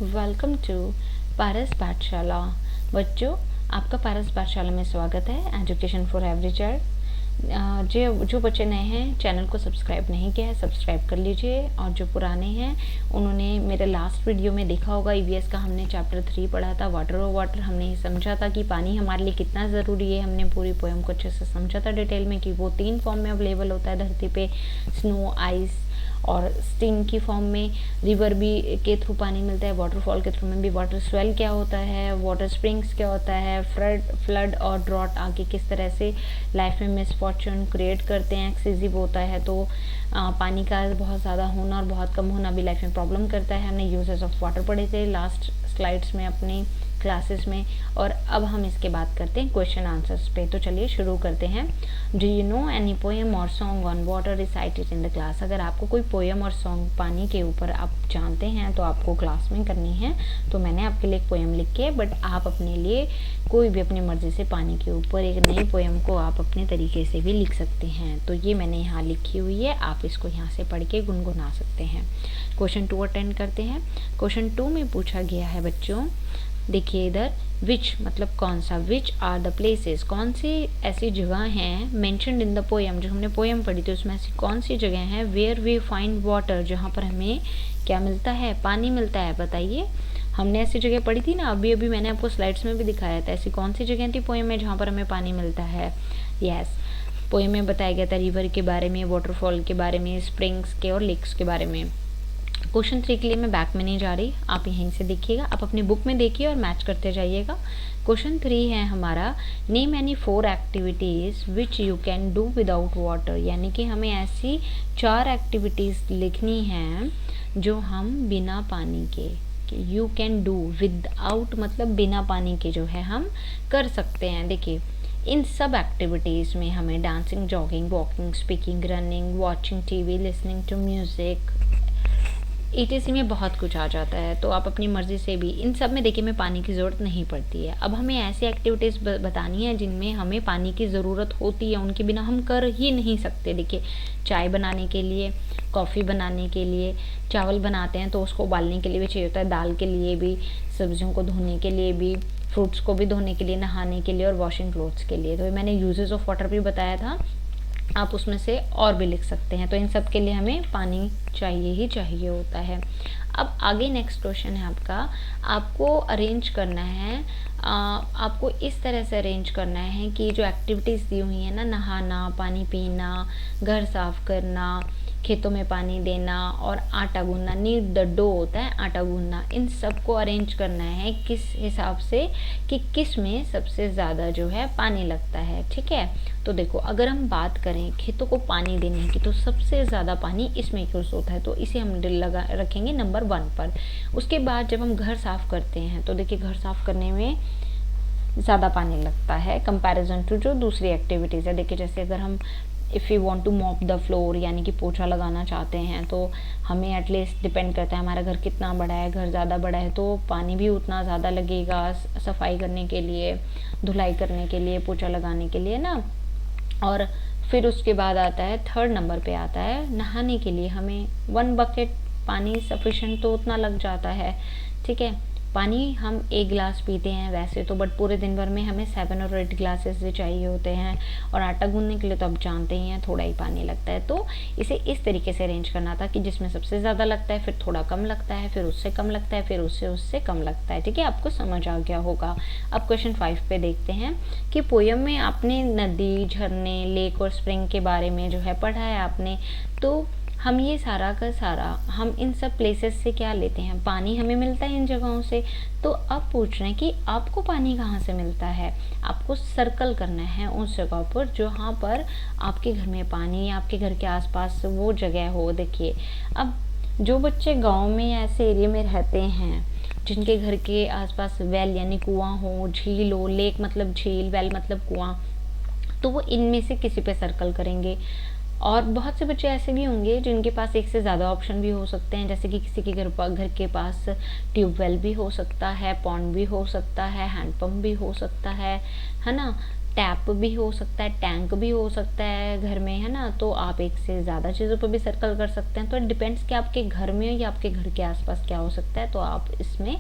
Welcome to पारस पाठशाला। बच्चों, आपका पारस पाठशाला में स्वागत है। Education for every child. जो बच्चे नए हैं, चैनल को सब्सक्राइब नहीं किया है, सब्सक्राइब कर लीजिए। और जो पुराने हैं, उन्होंने मेरे लास्ट वीडियो में देखा होगा, ईवीएस का हमने चैप्टर 3 पढ़ा था, वाटर और वाटर। हमने समझा था कि पानी हमारे लिए कितना ज़रूरी है। हमने पूरी पोएम को अच्छे से समझा था डिटेल में कि वो 3 फॉर्म में अवेलेबल होता है धरती पे, स्नो, आइस और स्टीम की फॉर्म में। रिवर भी के थ्रू पानी मिलता है, वाटरफॉल के थ्रू में भी। वाटर स्वेल क्या होता है, वाटर स्प्रिंग्स क्या होता है, फ्लड और ड्रॉट आके किस तरह से लाइफ में मिसफॉर्चून क्रिएट करते हैं, एक्सेसिव होता है तो पानी का बहुत ज़्यादा होना और बहुत कम होना भी लाइफ में प्रॉब्लम करता है। हमने यूजेस ऑफ वाटर पढ़े थे लास्ट स्लाइड्स में अपनी क्लासेस में। और अब हम इसके बात करते हैं क्वेश्चन आंसर्स पे। तो चलिए शुरू करते हैं। Do you know any poem or song on water recited in the class? अगर आपको कोई पोएम और सॉन्ग पानी के ऊपर आप जानते हैं तो आपको क्लास में करनी है। तो मैंने आपके लिए एक पोएम लिखी है, बट आप अपने लिए कोई भी अपनी मर्जी से पानी के ऊपर एक नई पोएम को आप अपने तरीके से भी लिख सकते हैं। तो ये मैंने यहाँ लिखी हुई है, आप इसको यहाँ से पढ़ के गुनगुना सकते हैं। क्वेश्चन 2 अटेंड करते हैं। क्वेश्चन 2 में पूछा गया है बच्चों, देखिए इधर, विच मतलब कौन सा, विच आर द प्लेसेस, कौन सी ऐसी जगह हैं मेंशन्ड इन द पोएम, जो हमने पोएम पढ़ी थी उसमें ऐसी कौन सी जगह हैं, वेयर वी फाइंड वाटर, जहाँ पर हमें क्या मिलता है, पानी मिलता है। बताइए, हमने ऐसी जगह पढ़ी थी ना, अभी अभी मैंने आपको स्लाइड्स में भी दिखाया था। ऐसी कौन सी जगह थी पोएम में जहाँ पर हमें पानी मिलता है? यस, पोएम में बताया गया था रिवर के बारे में, वाटरफॉल के बारे में, स्प्रिंग्स के और लेक्स के बारे में। क्वेश्चन 3 के लिए मैं बैक में नहीं जा रही, आप यहीं से देखिएगा, आप अपनी बुक में देखिए और मैच करते जाइएगा। क्वेश्चन 3 है हमारा, name any 4 activities which you can do without water, यानी कि हमें ऐसी 4 एक्टिविटीज़ लिखनी हैं जो हम बिना पानी के, यू कैन डू, विदाउट मतलब बिना पानी के जो है हम कर सकते हैं। देखिए, इन सब एक्टिविटीज़ में हमें dancing, jogging, walking, speaking, running, watching TV, listening to music, ETC में बहुत कुछ आ जाता है। तो आप अपनी मर्ज़ी से भी, इन सब में देखिए, हमें पानी की ज़रूरत नहीं पड़ती है। अब हमें ऐसी एक्टिविटीज़ बतानी है जिनमें हमें पानी की ज़रूरत होती है, उनके बिना हम कर ही नहीं सकते। देखिए, चाय बनाने के लिए, कॉफ़ी बनाने के लिए, चावल बनाते हैं तो उसको उबालने के लिए भी चाहिए होता है, दाल के लिए भी, सब्जियों को धोने के लिए भी, फ्रूट्स को भी धोने के लिए, नहाने के लिए और वॉशिंग क्लोथ्स के लिए। तो मैंने यूजेस ऑफ वाटर भी बताया था, आप उसमें से और भी लिख सकते हैं। तो इन सब के लिए हमें पानी चाहिए ही चाहिए होता है। अब आगे नेक्स्ट क्वेश्चन है आपका, आपको अरेंज करना है, आपको इस तरह से अरेंज करना है कि जो एक्टिविटीज़ दी हुई है ना, नहाना, पानी पीना, घर साफ करना, खेतों में पानी देना और आटा गूंदना, नीड द डो होता है आटा गूंदना, इन सब को अरेंज करना है किस हिसाब से कि किस में सबसे ज़्यादा जो है पानी लगता है। ठीक है, तो देखो, अगर हम बात करें खेतों को पानी देने की तो सबसे ज़्यादा पानी इसमें यूज़ होता है, तो इसे हम लगा रखेंगे नंबर 1 पर। उसके बाद जब हम घर साफ़ करते हैं तो देखिए, घर साफ़ करने में ज़्यादा पानी लगता है कंपैरिजन टू जो दूसरी एक्टिविटीज़ है। देखिए, जैसे अगर हम if you want to mop the floor, यानी कि पोछा लगाना चाहते हैं, तो हमें एटलीस्ट डिपेंड करता है हमारा घर कितना बड़ा है। घर ज़्यादा बड़ा है तो पानी भी उतना ज़्यादा लगेगा सफाई करने के लिए, धुलाई करने के लिए, पोछा लगाने के लिए ना। और फिर उसके बाद आता है 3rd नंबर पे आता है नहाने के लिए, हमें 1 बकेट पानी सफिशेंट तो उतना लग जाता है। ठीक है, पानी हम 1 गिलास पीते हैं वैसे तो, बट पूरे दिन भर में हमें 7 और 8 ग्लासेस भी चाहिए होते हैं। और आटा गूंदने के लिए तो आप जानते ही हैं थोड़ा ही पानी लगता है। तो इसे इस तरीके से अरेंज करना था कि जिसमें सबसे ज़्यादा लगता है, फिर थोड़ा कम लगता है, फिर उससे कम लगता है, फिर उससे कम लगता है। ठीक है, आपको समझ आ गया होगा। अब क्वेश्चन 5 पे देखते हैं कि पोएम में आपने नदी, झरने, लेक और स्प्रिंग के बारे में जो है पढ़ा है आपने। तो हम ये सारा का सारा, हम इन सब प्लेसेस से क्या लेते हैं, पानी हमें मिलता है इन जगहों से। तो अब पूछ रहे हैं कि आपको पानी कहाँ से मिलता है। आपको सर्कल करना है उस जगह पर जहाँ पर आपके घर में पानी, आपके घर के आसपास वो जगह हो। देखिए, अब जो बच्चे गांव में या ऐसे एरिया में रहते हैं जिनके घर के आसपास वेल यानी कुआं हो, झील हो, लेक मतलब झील, वेल मतलब कुआं, तो वो इनमें से किसी पे सर्कल करेंगे। और बहुत से बच्चे ऐसे भी होंगे जिनके पास एक से ज़्यादा ऑप्शन भी हो सकते हैं, जैसे कि किसी के घर के पास ट्यूबवेल भी हो सकता है, पॉन्ड भी हो सकता है, हैंडपम्प भी हो सकता है ना। टैप भी हो सकता है, टैंक भी हो सकता है घर में, है ना। तो आप एक से ज़्यादा चीज़ों पर भी सर्कल कर सकते हैं। तो डिपेंड्स कि आपके घर में या आपके घर के आसपास क्या हो सकता है, तो आप इसमें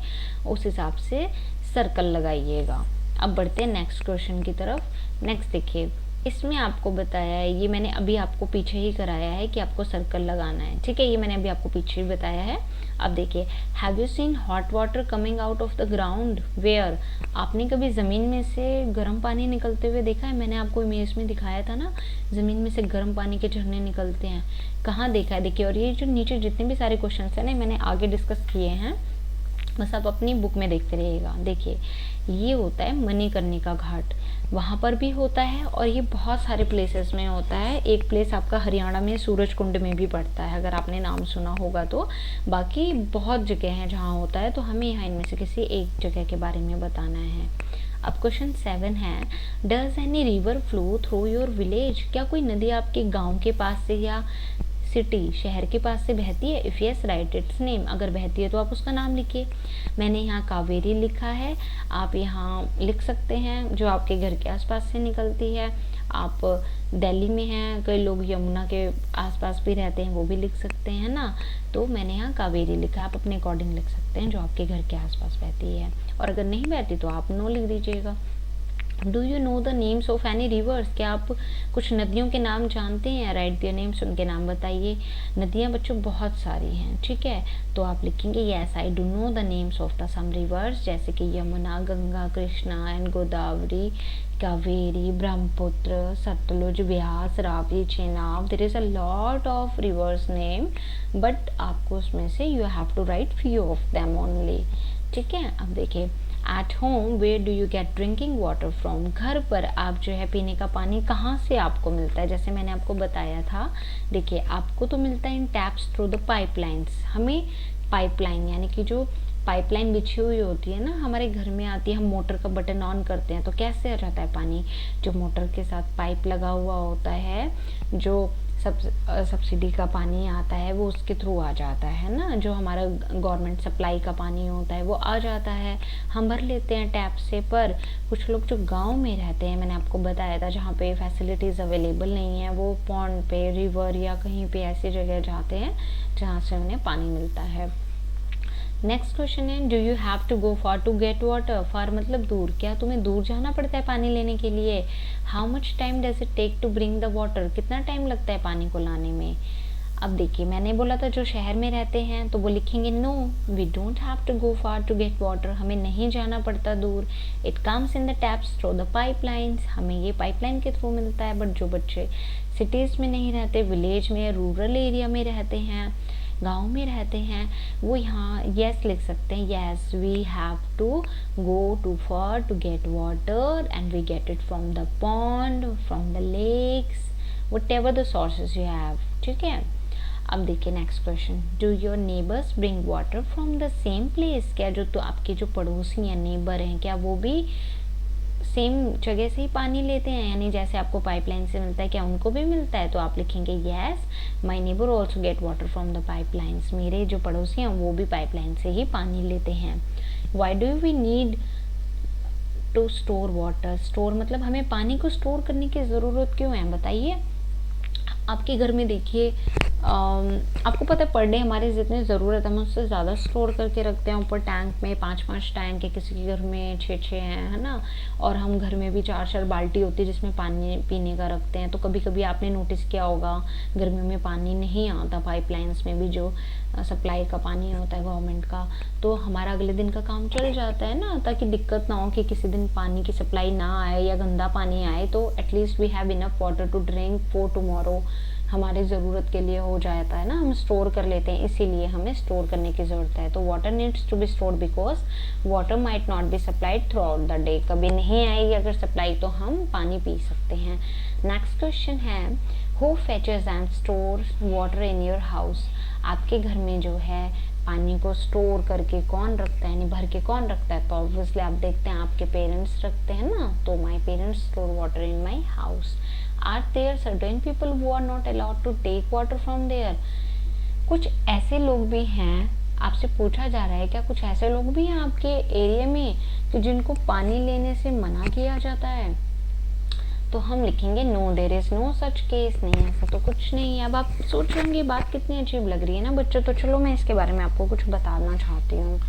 उस हिसाब से सर्कल लगाइएगा। अब बढ़ते हैं नेक्स्ट क्वेश्चन की तरफ। नेक्स्ट देखिए, इसमें आपको बताया है, ये मैंने अभी आपको पीछे ही कराया है कि आपको सर्कल लगाना है, ठीक है। ये मैंने अभी आपको पीछे ही बताया है। अब देखिए, have you seen hot water coming out of the ground where? आपने कभी ज़मीन में से गर्म पानी निकलते हुए देखा है? मैंने आपको इमेज में दिखाया था ना, ज़मीन में से गर्म पानी के झरने निकलते हैं। कहाँ देखा है? देखिए, और ये जो नीचे जितने भी सारे क्वेश्चन हैं ना, मैंने आगे डिस्कस किए हैं, बस आप अपनी बुक में देखते रहिएगा। देखिए, ये होता है मणिकर्णिका का घाट, वहाँ पर भी होता है, और ये बहुत सारे प्लेसेस में होता है। एक प्लेस आपका हरियाणा में सूरज कुंड में भी पड़ता है, अगर आपने नाम सुना होगा तो। बाकी बहुत जगह हैं जहाँ होता है, तो हमें यहाँ इनमें से किसी एक जगह के बारे में बताना है। अब क्वेश्चन 7 है, does any river flow through your village? क्या कोई नदी आपके गाँव के पास से या सिटी शहर के पास से बहती है? If yes right it's name. अगर बहती है तो आप उसका नाम लिखिए। मैंने यहाँ कावेरी लिखा है, आप यहाँ लिख सकते हैं जो आपके घर के आसपास से निकलती है। आप दिल्ली में हैं, कई लोग यमुना के आसपास भी रहते हैं, वो भी लिख सकते हैं ना। तो मैंने यहाँ कावेरी लिखा, आप अपने अकॉर्डिंग लिख सकते हैं जो आपके घर के आसपास बहती है। और अगर नहीं बहती तो आप नो लिख दीजिएगा। Do you no the names of any reverse? क्या आप कुछ नदियों के नाम जानते हैं? राइट दियर नेम्स, उनके नाम बताइए। नदियाँ बच्चों बहुत सारी हैं, ठीक है। तो आप लिखेंगे yes I do know the names of the some rivers, जैसे कि Yamuna, Ganga, Krishna and Godavari, Kaveri, Brahmaputra, Sutlej, Beas, Ravi, Chenab. There is a lot of rivers name, but आपको उसमें से you have to write few of them only, ठीक है। अब देखिए, at home where do you get drinking water from? घर पर आप जो है पीने का पानी कहाँ से आपको मिलता है? जैसे मैंने आपको बताया था, देखिए आपको तो मिलता है इन टैप्स थ्रू द पाइपलाइंस। हमें पाइपलाइन यानी कि जो पाइपलाइन बिछी हुई होती है ना, हमारे घर में आती है, हम मोटर का बटन ऑन करते हैं तो कैसे आ जाता है पानी? जो मोटर के साथ पाइप लगा हुआ होता है, जो सब्सिडी का पानी आता है वो उसके थ्रू आ जाता है ना। जो हमारा गवर्नमेंट सप्लाई का पानी होता है वो आ जाता है, हम भर लेते हैं टैप से। पर कुछ लोग जो गांव में रहते हैं, मैंने आपको बताया था, जहाँ पे फैसिलिटीज़ अवेलेबल नहीं है, वो पॉन्ड पे, रिवर या कहीं पे ऐसी जगह जाते हैं जहाँ से उन्हें पानी मिलता है। नेक्स्ट क्वेश्चन है, do you have to go far to get water? Far मतलब दूर, क्या तुम्हें दूर जाना पड़ता है पानी लेने के लिए? How much time does it take to bring the water? कितना टाइम लगता है पानी को लाने में? अब देखिए, मैंने बोला था जो शहर में रहते हैं तो वो लिखेंगे no we don't have to go far to get water, हमें नहीं जाना पड़ता दूर। It comes in the taps through the pipelines, हमें ये पाइपलाइन के थ्रू मिलता है। बट जो बच्चे सिटीज़ में नहीं रहते, विलेज में, रूरल एरिया में रहते हैं, गांव में रहते हैं, वो यहाँ यस लिख सकते हैं। Yes we have to go too far to get water and we get it from the pond, from the lakes, whatever the sources you have, ठीक है। अब देखिए next question, do your neighbours bring water from the same place? क्या जो तो आपके जो पड़ोसी हैं, नेबर हैं, क्या वो भी सेम जगह से ही पानी लेते हैं? यानी जैसे आपको पाइपलाइन से मिलता है, क्या उनको भी मिलता है? तो आप लिखेंगे yes my neighbour also get water from the pipelines, मेरे जो पड़ोसी हैं वो भी पाइपलाइन से ही पानी लेते हैं। Why do we need to store water? Store मतलब हमें पानी को स्टोर करने की ज़रूरत क्यों है, बताइए। आपके घर में देखिए, आपको पता है पर डे हमारी जितनी ज़रूरत है हम उससे ज़्यादा स्टोर करके रखते हैं ऊपर टैंक में। 5-5 टैंक है, किसी के घर में 6-6 हैं, है ना। और हम घर में भी 4-4 बाल्टी होती है जिसमें पानी पीने का रखते हैं। तो कभी कभी आपने नोटिस किया होगा गर्मियों में पानी नहीं आता पाइपलाइंस में भी, जो सप्लाई का पानी होता है गवर्नमेंट का, तो हमारा अगले दिन का काम चल जाता है ना, ताकि दिक्कत ना हो कि किसी दिन पानी की सप्लाई ना आए या गंदा पानी आए, तो at least we have enough water to drink for tomorrow, हमारी ज़रूरत के लिए हो जाता है ना, हम स्टोर कर लेते हैं, इसीलिए हमें स्टोर करने की ज़रूरत है। तो water needs to be stored because water might not be supplied throughout the day, कभी नहीं आएगी अगर सप्लाई तो हम पानी पी सकते हैं। नेक्स्ट क्वेश्चन है, who फेचेस and stores water in your house? आपके घर में जो है पानी को स्टोर करके कौन रखता है, यानी भर के कौन रखता है? तो ऑब्वियसली आप देखते हैं आपके पेरेंट्स रखते हैं ना, तो my parents store water in my house. Are there certain people who are not allowed to take water from there? कुछ ऐसे लोग भी हैं, आपसे पूछा जा रहा है क्या कुछ ऐसे लोग भी हैं आपके एरिया में कि जिनको पानी लेने से मना किया जाता है? तो हम लिखेंगे no, there is no such case, नहीं ऐसा तो कुछ नहीं है। अब आप सोच रहे होंगे बात कितनी अजीब लग रही है ना बच्चों, तो चलो मैं इसके बारे में आपको कुछ बताना चाहती हूँ।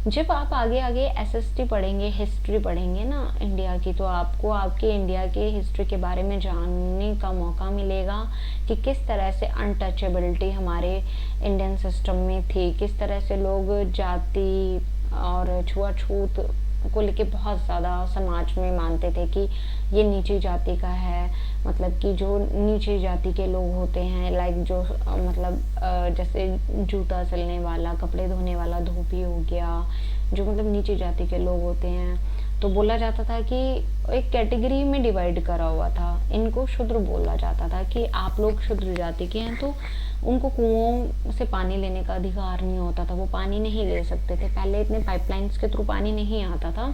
जब आप आगे आगे एसएसटी पढ़ेंगे, हिस्ट्री पढ़ेंगे ना इंडिया की, तो आपको आपके इंडिया के हिस्ट्री के बारे में जानने का मौका मिलेगा कि किस तरह से अनटचेबिलिटी हमारे इंडियन सिस्टम में थी, किस तरह से लोग जाति और छुआछूत को लेके बहुत ज़्यादा समाज में मानते थे कि ये नीची जाति का है। मतलब कि जो नीची जाति के लोग होते हैं, लाइक जो जैसे जूता सिलने वाला, कपड़े धोने वाला धोबी हो गया, जो मतलब नीची जाति के लोग होते हैं, तो बोला जाता था कि एक कैटेगरी में डिवाइड करा हुआ था, इनको शूद्र बोला जाता था कि आप लोग शूद्र जाति के हैं, तो उनको कुओं से पानी लेने का अधिकार नहीं होता था, वो पानी नहीं ले सकते थे। पहले इतने पाइपलाइंस के थ्रू पानी नहीं आता था,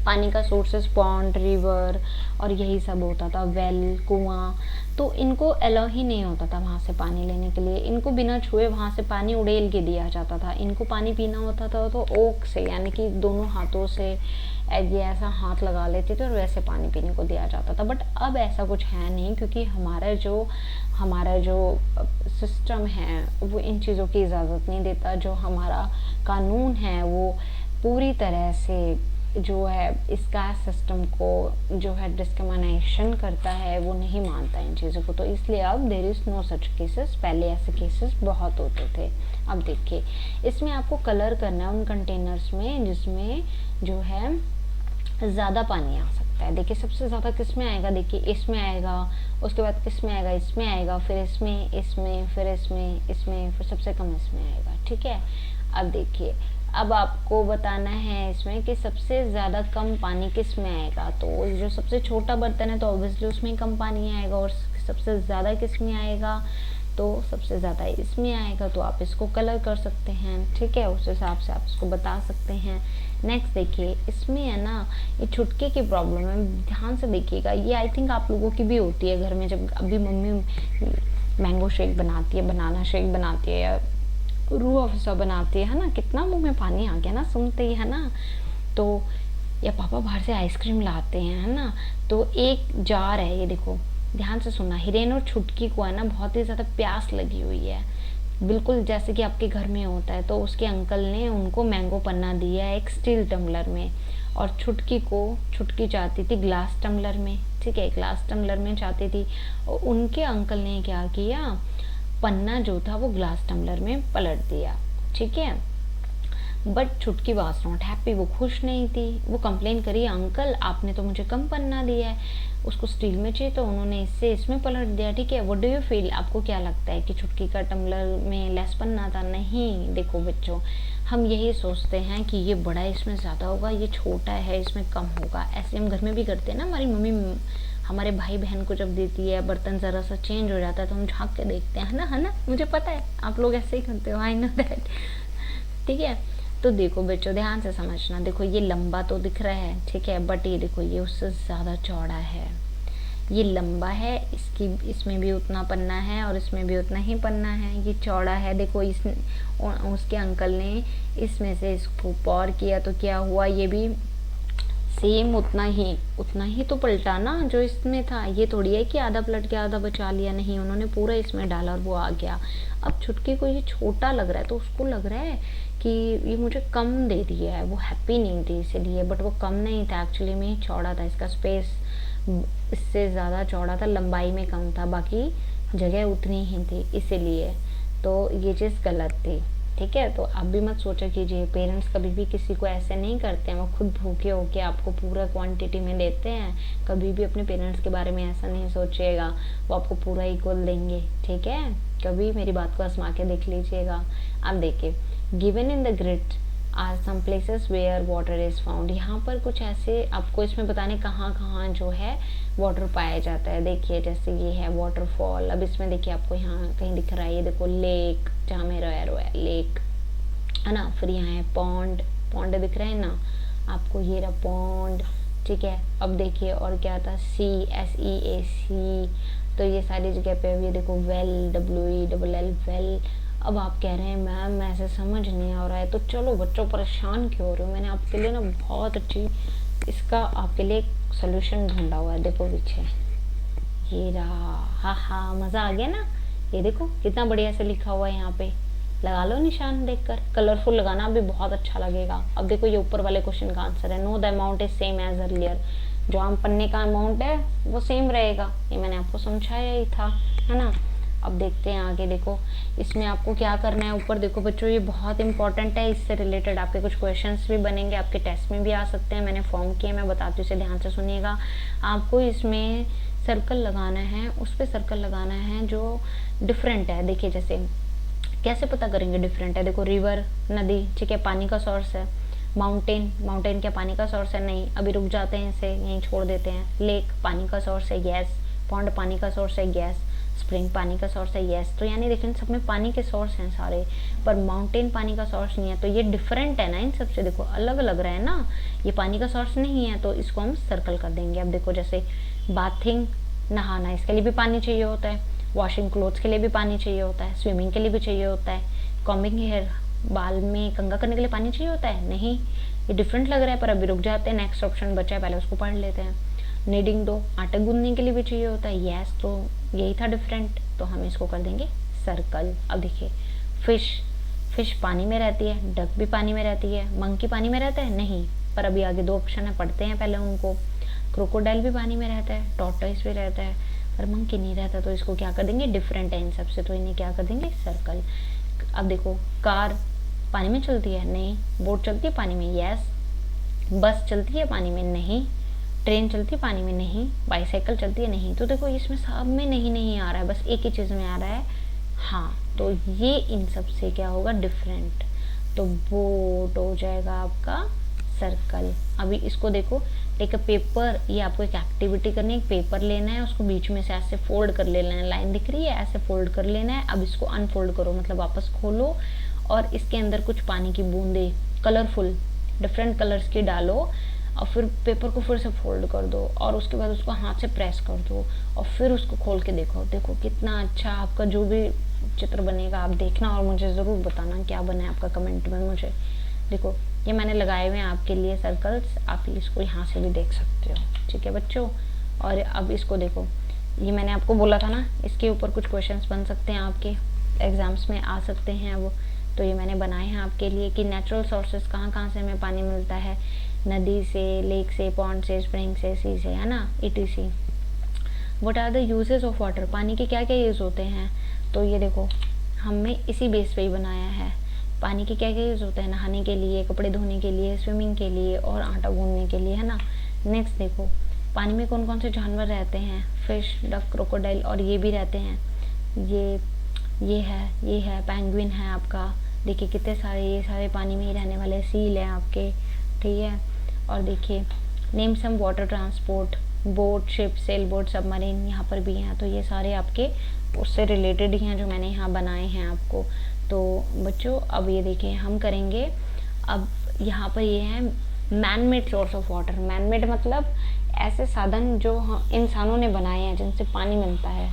पानी का सोर्सेस पॉन्ड, रिवर और यही सब होता था, वेल, कुआं, तो इनको अलाउ ही नहीं होता था वहाँ से पानी लेने के लिए। इनको बिना छुए वहाँ से पानी उड़ेल के दिया जाता था। इनको पानी पीना होता था तो ओक से, यानी कि दोनों हाथों से ये ऐसा हाथ लगा लेते थे और वैसे पानी पीने को दिया जाता था। बट अब ऐसा कुछ है नहीं, क्योंकि हमारा जो सिस्टम है वो इन चीज़ों की इजाज़त नहीं देता। जो हमारा कानून है वो पूरी तरह से जो है इस कास्ट सिस्टम को जो है डिस्क्रिमिनेशन करता है, वो नहीं मानता इन चीज़ों को। तो इसलिए अब there is no such cases, पहले ऐसे केसेस बहुत होते थे। अब देखिए इसमें आपको कलर करना है उन कंटेनर्स में जिसमें जो है ज़्यादा पानी आ सकता है। देखिए सबसे ज़्यादा किस में आएगा, देखिए इसमें आएगा, उसके बाद किस में आएगा, इसमें आएगा, फिर इसमें, फिर इसमें, फिर सबसे कम इसमें आएगा। ठीक है, अब देखिए अब आपको बताना है इसमें कि सबसे ज़्यादा कम पानी किस में आएगा। तो जो सबसे छोटा बर्तन है तो ऑब्वियसली उसमें कम पानी आएगा, और सबसे ज़्यादा किस में आएगा, तो सबसे ज़्यादा इसमें आएगा। तो आप इसको कलर कर सकते हैं, ठीक है, उस हिसाब से आप इसको बता सकते हैं। नेक्स्ट देखिए इसमें है ना ये छुटके की प्रॉब्लम है, ध्यान से देखिएगा। ये आई थिंक आप लोगों की भी होती है घर में, जब अभी मम्मी मैंगो शेक बनाती है, बनाना शेक बनाती है या रूह अफ़ज़ा बनाती है ना, कितना मुंह में पानी आ गया ना सुनते ही, है ना। तो या पापा बाहर से आइसक्रीम लाते हैं, है ना, तो एक जार है, ये देखो ध्यान से सुनना, हिरेन और छुटकी को है ना बहुत ही ज़्यादा प्यास लगी हुई है, बिल्कुल जैसे कि आपके घर में होता है। तो उसके अंकल ने उनको मैंगो पन्ना दिया है एक स्टील टम्बलर में, और छुटकी चाहती थी ग्लास टम्बलर में, ठीक है, ग्लास टम्बलर में चाहती थी। और उनके अंकल ने क्या किया, पन्ना जो था वो ग्लास टम्बलर में पलट दिया, ठीक है। बट छुटकी वाज नॉट हैप्पी, वो खुश नहीं थी, वो कंप्लेन करी, अंकल आपने तो मुझे कम पन्ना दिया है, उसको स्टील में चाहिए तो उन्होंने इससे इसमें पलट दिया, ठीक है। व्हाट डू यू फील, आपको क्या लगता है कि छुटकी का टम्बलर में लेस पन्ना था? नहीं, देखो बच्चों हम यही सोचते हैं कि ये बड़ा है इसमें ज़्यादा होगा, ये छोटा है इसमें कम होगा। ऐसे हम घर में भी करते हैं ना, हमारी मम्मी हमारे भाई बहन को जब देती है बर्तन ज़रा सा चेंज हो जाता है तो हम झाँक के देखते हैं, है ना, मुझे पता है आप लोग ऐसे ही करते हो, आई नो दैट, ठीक है। तो देखो बच्चों ध्यान से समझना, देखो ये लंबा तो दिख रहा है, ठीक है, बट ये देखो ये उससे ज़्यादा चौड़ा है, ये लंबा है, इसमें भी उतना पन्ना है और इसमें भी उतना ही पन्ना है, ये चौड़ा है। देखो उसके अंकल ने इसमें से इसको पौर किया तो क्या हुआ, ये भी सेम उतना ही तो पलटा ना जो इसमें था। ये थोड़ी है कि आधा पलट के आधा बचा लिया, नहीं, उन्होंने पूरा इसमें डाला और वो आ गया। अब छुटकी को ये छोटा लग रहा है तो उसको लग रहा है कि ये मुझे कम दे दिया है, वो हैप्पी नहीं थी इसीलिए, बट वो कम नहीं था, एक्चुअली में चौड़ा था, इसका स्पेस इससे ज़्यादा चौड़ा था, लंबाई में कम था, बाकी जगह उतनी ही थी, इसीलिए तो ये चीज़ गलत थी, ठीक है। तो आप भी मत सोचा कीजिए, पेरेंट्स कभी भी किसी को ऐसे नहीं करते हैं, वो खुद भूखे होके आपको पूरा क्वांटिटी में देते हैं। कभी भी अपने पेरेंट्स के बारे में ऐसा नहीं सोचिएगा, वो आपको पूरा इक्वल देंगे, ठीक है। कभी मेरी बात को आजमा के देख लीजिएगा। अब देखिए given in the grid are some places where water is found, यहाँ पर कुछ ऐसे आपको इसमें बताने कहाँ कहाँ जो है वाटर पाया जाता है। देखिए जैसे ये है वाटरफॉल, अब इसमें देखिए आपको यहाँ कहीं दिख रहा है, ये देखो लेक, जहाँ मेरा एरो है लेक, है ना, फिर यहाँ है पॉन्ड दिख रहा है ना आपको, ये रहा पॉन्ड, ठीक है। अब देखिए और क्या था, SEAC, तो ये सारी जगह पे, अब ये देखो वेल, WELL वेल। अब आप कह रहे हैं मैम ऐसे समझ नहीं आ रहा है, तो चलो बच्चों परेशान क्यों हो रहे हो, मैंने आपके लिए ना बहुत अच्छी इसका आपके लिए एक सोल्यूशन ढूंढा हुआ है, देखो पीछे ये रहा। हाँ हाँ, मज़ा आ गया ना। ये देखो कितना बढ़िया से लिखा हुआ है, यहाँ पे लगा लो निशान देखकर। कलरफुल लगाना भी बहुत अच्छा लगेगा। अब देखो ये ऊपर वाले क्वेश्चन का आंसर है, no the amount is same as earlier. जो आम पन्ने का अमाउंट है वो सेम रहेगा, ये मैंने आपको समझाया ही था, है ना। अब देखते हैं आगे। देखो इसमें आपको क्या करना है। ऊपर देखो बच्चों, ये बहुत इंपॉर्टेंट है, इससे रिलेटेड आपके कुछ क्वेश्चंस भी बनेंगे, आपके टेस्ट में भी आ सकते हैं। मैंने फॉर्म किए, मैं बताती हूँ, इसे ध्यान से सुनिएगा। आपको इसमें सर्कल लगाना है, उस पर सर्कल लगाना है जो डिफरेंट है। देखिए जैसे कैसे पता करेंगे डिफरेंट है। देखो रिवर, नदी, ठीक है, पानी का सोर्स है। माउंटेन, माउंटेन क्या पानी का सोर्स है? नहीं, अभी रुक जाते हैं, इसे यहीं छोड़ देते हैं। लेक पानी का सोर्स है, यस। पॉन्ड पानी का सोर्स है, यस। स्प्रिंग पानी का सोर्स है, यस। तो यानी देखिए सब में पानी के सोर्स हैं सारे, पर माउंटेन पानी का सोर्स नहीं है, तो ये डिफरेंट है ना इन सबसे। देखो अलग लग रहा है ना, ये पानी का सोर्स नहीं है, तो इसको हम सर्कल कर देंगे। अब देखो जैसे बाथिंग, नहाना, इसके लिए भी पानी चाहिए होता है। वॉशिंग क्लोथ्स के लिए भी पानी चाहिए होता है। स्विमिंग के लिए भी चाहिए होता है। कॉम्बिंग हेयर, बाल में कंघा करने के लिए पानी चाहिए होता है? नहीं। ये डिफरेंट लग रहा है, पर अभी रुक जाते हैं, नेक्स्ट ऑप्शन बचा है, पहले उसको पढ़ लेते हैं। नीडिंग डो, आटा गूंदने के लिए भी चाहिए होता है, यस। तो यही था डिफरेंट, तो हम इसको कर देंगे सर्कल। अब देखिए फिश, फिश पानी में रहती है, डक भी पानी में रहती है। मंकी पानी में रहता है? नहीं, पर अभी आगे दो ऑप्शन है, पढ़ते हैं पहले उनको। क्रोकोडाइल भी पानी में रहता है, टॉर्टोइस भी रहता है, पर मंकी नहीं रहता, तो इसको क्या कर देंगे, डिफरेंट है इन सबसे, तो इन्हें क्या कर देंगे, सर्कल। अब देखो कार पानी में चलती है? नहीं। बोट चलती है पानी में? यस। बस चलती है पानी में? नहीं। ट्रेन चलती है पानी में? नहीं। बाईसाइकिल चलती है? नहीं। तो देखो इसमें सब में नहीं नहीं आ रहा है, बस एक ही चीज़ में आ रहा है हाँ, तो ये इन सब से क्या होगा, डिफरेंट। तो बोट हो जाएगा आपका सर्कल। अभी इसको देखो, टेक अ पेपर, ये आपको एक एक्टिविटी करनी है। एक पेपर लेना है, उसको बीच में से ऐसे फोल्ड कर लेना है, लाइन दिख रही है, ऐसे फोल्ड कर लेना है। अब इसको अनफोल्ड करो, मतलब वापस खोलो, और इसके अंदर कुछ पानी की बूंदे कलरफुल डिफरेंट कलर्स की डालो, और फिर पेपर को फिर से फोल्ड कर दो, और उसके बाद उसको हाथ से प्रेस कर दो, और फिर उसको खोल के देखो। देखो कितना अच्छा आपका जो भी चित्र बनेगा, आप देखना और मुझे ज़रूर बताना क्या बना है आपका कमेंट में मुझे। देखो ये मैंने लगाए हुए हैं आपके लिए सर्कल्स, आप इसको यहाँ से भी देख सकते हो, ठीक है बच्चों। और अब इसको देखो, ये मैंने आपको बोला था ना, इसके ऊपर कुछ क्वेश्चंस बन सकते हैं, आपके एग्जाम्स में आ सकते हैं वो, तो ये मैंने बनाए हैं आपके लिए कि नेचुरल सोर्सेज कहाँ कहाँ से हमें पानी मिलता है, नदी से, लेक से, पॉन्ड से, स्प्रिंग से, सी से, है ना, ETC। What are the uses of water, पानी के क्या क्या यूज़ होते हैं, तो ये देखो हमने इसी बेस पे ही बनाया है। पानी के क्या क्या यूज़ होते हैं, नहाने के लिए, कपड़े धोने के लिए, स्विमिंग के लिए, और आटा गूंदने के लिए, है ना। नेक्स्ट देखो पानी में कौन कौन से जानवर रहते हैं, फिश, डक, क्रोकोडाइल, और ये भी रहते हैं, ये है पेंगुइन है आपका। देखिए कितने सारे, ये सारे पानी में ही रहने वाले, सील है आपके, ठीक है। और देखिए name some water transport, boat, ship, sail boat, submarine, यहाँ पर भी हैं, तो ये सारे आपके उससे रिलेटेड ही हैं जो मैंने यहाँ बनाए हैं आपको। तो बच्चों अब ये देखिए हम करेंगे, अब यहाँ पर ये है man made source of water. Man made मतलब ऐसे साधन जो इंसानों ने बनाए हैं जिनसे पानी मिलता है।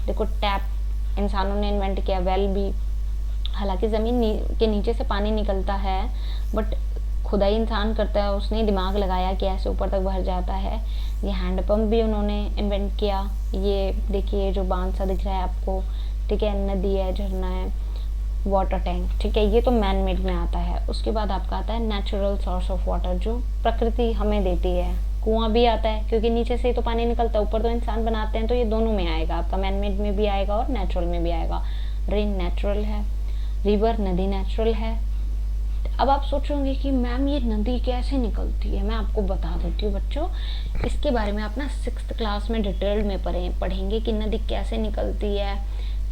देखो टैप इंसानों ने इन्वेंट किया, वेल भी, हालांकि ज़मीन के नीचे से पानी निकलता है, बट खुदाई इंसान करता है, उसने दिमाग लगाया कि ऐसे ऊपर तक भर जाता है। ये हैंडपम्प भी उन्होंने इन्वेंट किया। ये देखिए जो बांध सा दिख रहा है आपको, ठीक है, नदी है, झरना है, वाटर टैंक, ठीक है, ये तो मैन मेड में आता है। उसके बाद आपका आता है नेचुरल सोर्स ऑफ वाटर, जो प्रकृति हमें देती है। कुआं भी आता है क्योंकि नीचे से ही तो पानी निकलता है, ऊपर तो इंसान बनाते हैं, तो ये दोनों में आएगा आपका, मैन मेड में भी आएगा और नेचुरल में भी आएगा। रेन नेचुरल है, रिवर नदी नेचुरल है। अब आप सोचोगे कि मैम ये नदी कैसे निकलती है, मैं आपको बता देती हूँ बच्चों, इसके बारे में आप ना 6th क्लास में डिटेल में पढ़ेंगे कि नदी कैसे निकलती है,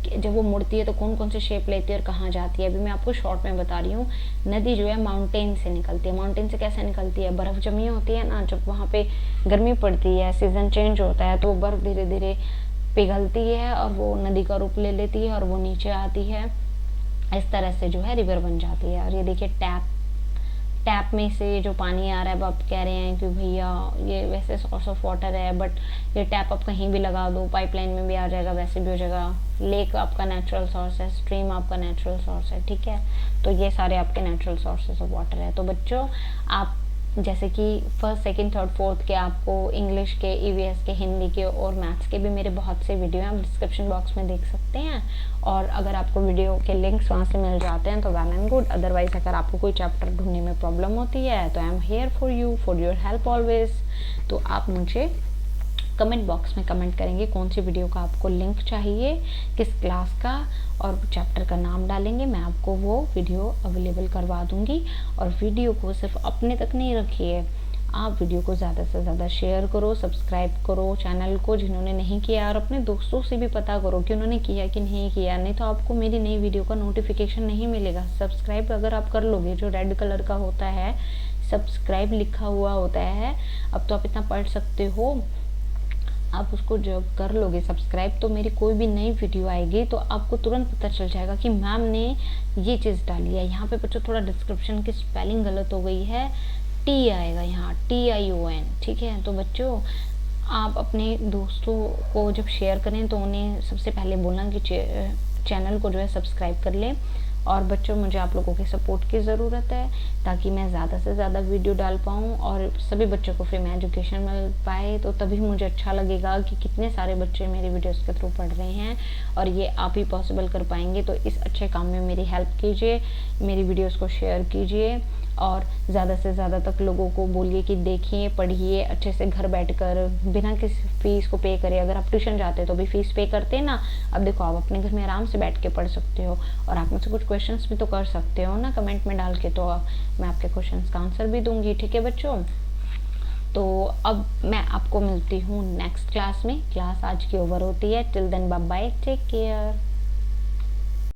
जब वो मुड़ती है तो कौन कौन से शेप लेती है और कहाँ जाती है। अभी मैं आपको शॉर्ट में बता रही हूँ। नदी जो है माउंटेन से निकलती है। माउंटेन से कैसे निकलती है, बर्फ़ जमी होती है ना, जब वहाँ पे गर्मी पड़ती है, सीज़न चेंज होता है, तो बर्फ़ धीरे धीरे पिघलती है और वो नदी का रूप ले लेती है और वो नीचे आती है, इस तरह से जो है रिवर बन जाती है। और ये देखिए टैप में से जो पानी आ रहा है, अब आप कह रहे हैं कि भैया ये वैसे सोर्स ऑफ वाटर है, बट ये टैप आप कहीं भी लगा दो, पाइपलाइन में भी आ जाएगा, वैसे भी हो जाएगा। लेक आपका नेचुरल सोर्स है, स्ट्रीम आपका नेचुरल सोर्स है, ठीक है। तो ये सारे आपके नेचुरल सोर्सेज ऑफ वाटर है। तो बच्चों आप जैसे कि फर्स्ट, सेकंड, थर्ड, फोर्थ के आपको इंग्लिश के, ईवीएस के, हिंदी के और मैथ्स के भी मेरे बहुत से वीडियो हैं, आप डिस्क्रिप्शन बॉक्स में देख सकते हैं। और अगर आपको वीडियो के लिंक्स वहाँ से मिल जाते हैं तो वेल एंड गुड। अदरवाइज अगर आपको कोई चैप्टर ढूंढने में प्रॉब्लम होती है तो I am here for you, for your help always. तो आप मुझे कमेंट बॉक्स में कमेंट करेंगे कौन सी वीडियो का आपको लिंक चाहिए, किस क्लास का, और चैप्टर का नाम डालेंगे, मैं आपको वो वीडियो अवेलेबल करवा दूंगी। और वीडियो को सिर्फ अपने तक नहीं रखिए, आप वीडियो को ज़्यादा से ज़्यादा शेयर करो, सब्सक्राइब करो चैनल को जिन्होंने नहीं किया, और अपने दोस्तों से भी पता करो कि उन्होंने किया कि नहीं किया, नहीं तो आपको मेरी नई वीडियो का नोटिफिकेशन नहीं मिलेगा। सब्सक्राइब अगर आप कर लोगे, जो रेड कलर का होता है सब्सक्राइब लिखा हुआ होता है, अब तो आप इतना पढ़ सकते हो, आप उसको जब कर लोगे सब्सक्राइब तो मेरी कोई भी नई वीडियो आएगी तो आपको तुरंत पता चल जाएगा कि मैम ने ये चीज़ डाली है। यहाँ पे बच्चों थोड़ा डिस्क्रिप्शन की स्पेलिंग गलत हो गई है, टी आएगा यहाँ, TION, ठीक है। तो बच्चों आप अपने दोस्तों को जब शेयर करें तो उन्हें सबसे पहले बोलना कि चैनल को जो है सब्सक्राइब कर लें। और बच्चों मुझे आप लोगों के सपोर्ट की ज़रूरत है ताकि मैं ज़्यादा से ज़्यादा वीडियो डाल पाऊँ और सभी बच्चों को फ्री में एजुकेशन मिल पाए। तो तभी मुझे अच्छा लगेगा कि कितने सारे बच्चे मेरे वीडियोस के थ्रू पढ़ रहे हैं और ये आप ही पॉसिबल कर पाएंगे। तो इस अच्छे काम में मेरी हेल्प कीजिए, मेरी वीडियोस को शेयर कीजिए और ज़्यादा से ज़्यादा तक लोगों को बोलिए कि देखिए, पढ़िए अच्छे से घर बैठकर बिना किसी फीस को पे करे। अगर आप ट्यूशन जाते तो भी फीस पे करते ना, अब देखो आप अपने घर में आराम से बैठ के पढ़ सकते हो और आप मुझसे कुछ क्वेश्चंस भी तो कर सकते हो ना कमेंट में डाल के, तो मैं आपके क्वेश्चंस का आंसर भी दूंगी, ठीक है बच्चों। तो अब मैं आपको मिलती हूँ नेक्स्ट क्लास में। क्लास आज की ओवर होती है, till then bye bye, take care.